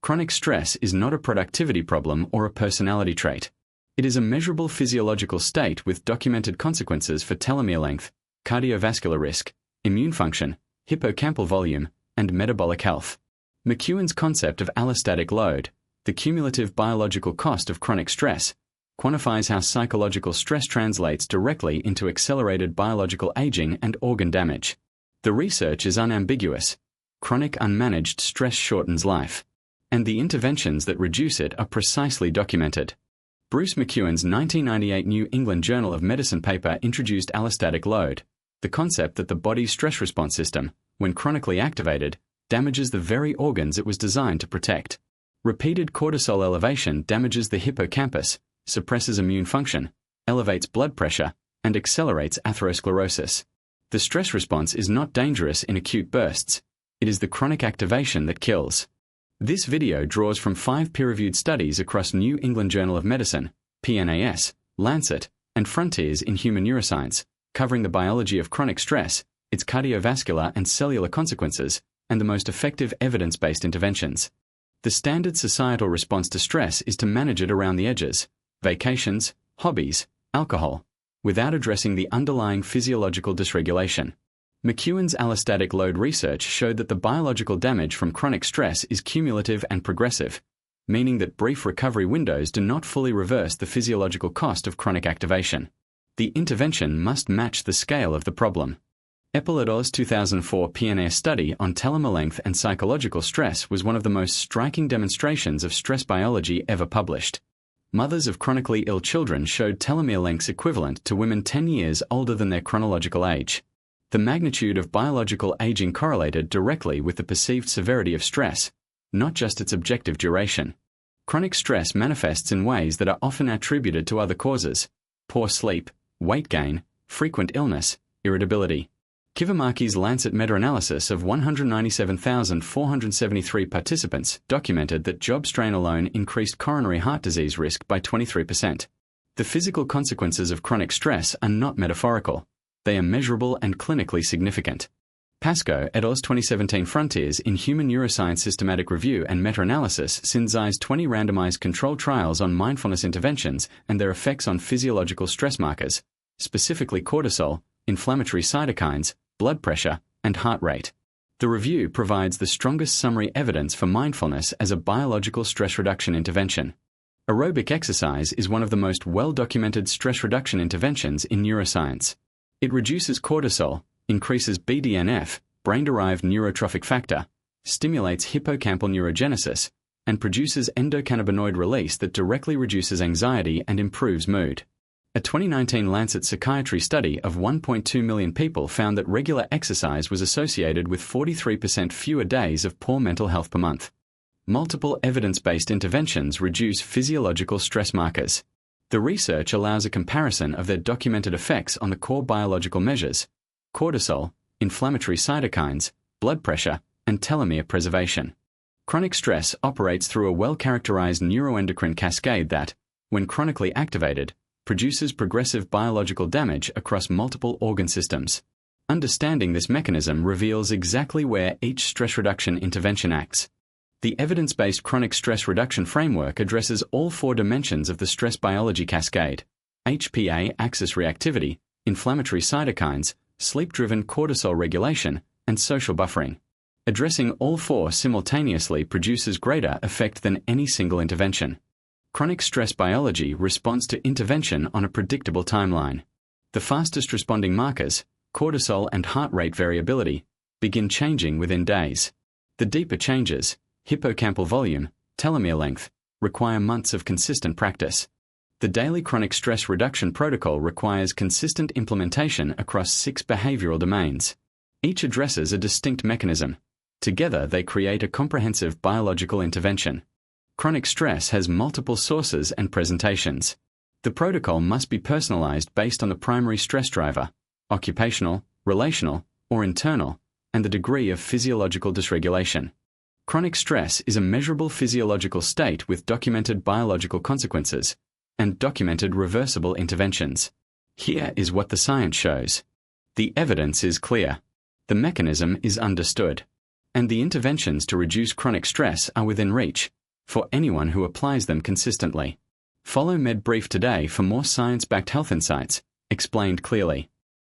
Chronic stress is not a productivity problem or a personality trait. It is a measurable physiological state with documented consequences for telomere length, cardiovascular risk, immune function, hippocampal volume, and metabolic health. McEwen's concept of allostatic load, the cumulative biological cost of chronic stress, quantifies how psychological stress translates directly into accelerated biological aging and organ damage. The research is unambiguous. Chronic unmanaged stress shortens life, and the interventions that reduce it are precisely documented. Bruce McEwen's 1998 New England Journal of Medicine paper introduced allostatic load, the concept that the body's stress response system, when chronically activated, damages the very organs it was designed to protect. Repeated cortisol elevation damages the hippocampus, suppresses immune function, elevates blood pressure, and accelerates atherosclerosis. The stress response is not dangerous in acute bursts. It is the chronic activation that kills. This video draws from 5 peer-reviewed studies across New England Journal of Medicine, PNAS, Lancet, and Frontiers in Human Neuroscience, covering the biology of chronic stress, its cardiovascular and cellular consequences, and the most effective evidence-based interventions. The standard societal response to stress is to manage it around the edges, vacations, hobbies, alcohol, without addressing the underlying physiological dysregulation. McEwen's allostatic load research showed that the biological damage from chronic stress is cumulative and progressive, meaning that brief recovery windows do not fully reverse the physiological cost of chronic activation. The intervention must match the scale of the problem. Epel et al.'s 2004 PNAS study on telomere length and psychological stress was one of the most striking demonstrations of stress biology ever published. Mothers of chronically ill children showed telomere lengths equivalent to women 10 years older than their chronological age. The magnitude of biological aging correlated directly with the perceived severity of stress, not just its objective duration. Chronic stress manifests in ways that are often attributed to other causes: poor sleep, weight gain, frequent illness, irritability. Kivamaki's Lancet meta-analysis of 197,473 participants documented that job strain alone increased coronary heart disease risk by 23%. The physical consequences of chronic stress are not metaphorical. They are measurable and clinically significant. Pascoe et al.'s 2017 Frontiers in Human Neuroscience Systematic Review and Meta-analysis synthesized 20 randomized controlled trials on mindfulness interventions and their effects on physiological stress markers, specifically cortisol, inflammatory cytokines, blood pressure, and heart rate. The review provides the strongest summary evidence for mindfulness as a biological stress reduction intervention. Aerobic exercise is one of the most well-documented stress reduction interventions in neuroscience. It reduces cortisol, increases BDNF, brain-derived neurotrophic factor, stimulates hippocampal neurogenesis, and produces endocannabinoid release that directly reduces anxiety and improves mood. A 2019 Lancet Psychiatry study of 1.2 million people found that regular exercise was associated with 43% fewer days of poor mental health per month. Multiple evidence-based interventions reduce physiological stress markers. The research allows a comparison of their documented effects on the core biological measures: cortisol, inflammatory cytokines, blood pressure, and telomere preservation. Chronic stress operates through a well-characterized neuroendocrine cascade that, when chronically activated, produces progressive biological damage across multiple organ systems. Understanding this mechanism reveals exactly where each stress reduction intervention acts. The evidence-based chronic stress reduction framework addresses all 4 dimensions of the stress biology cascade: HPA axis reactivity, inflammatory cytokines, sleep-driven cortisol regulation, and social buffering. Addressing all 4 simultaneously produces greater effect than any single intervention. Chronic stress biology responds to intervention on a predictable timeline. The fastest responding markers, cortisol and heart rate variability, begin changing within days. The deeper changes, hippocampal volume, telomere length, require months of consistent practice. The daily chronic stress reduction protocol requires consistent implementation across 6 behavioral domains. Each addresses a distinct mechanism. Together they create a comprehensive biological intervention. Chronic stress has multiple sources and presentations. The protocol must be personalized based on the primary stress driver, occupational, relational, or internal, and the degree of physiological dysregulation. Chronic stress is a measurable physiological state with documented biological consequences and documented reversible interventions. Here is what the science shows. The evidence is clear. The mechanism is understood. and the interventions to reduce chronic stress are within reach for anyone who applies them consistently. Follow MedBrief today for more science-backed health insights, explained clearly.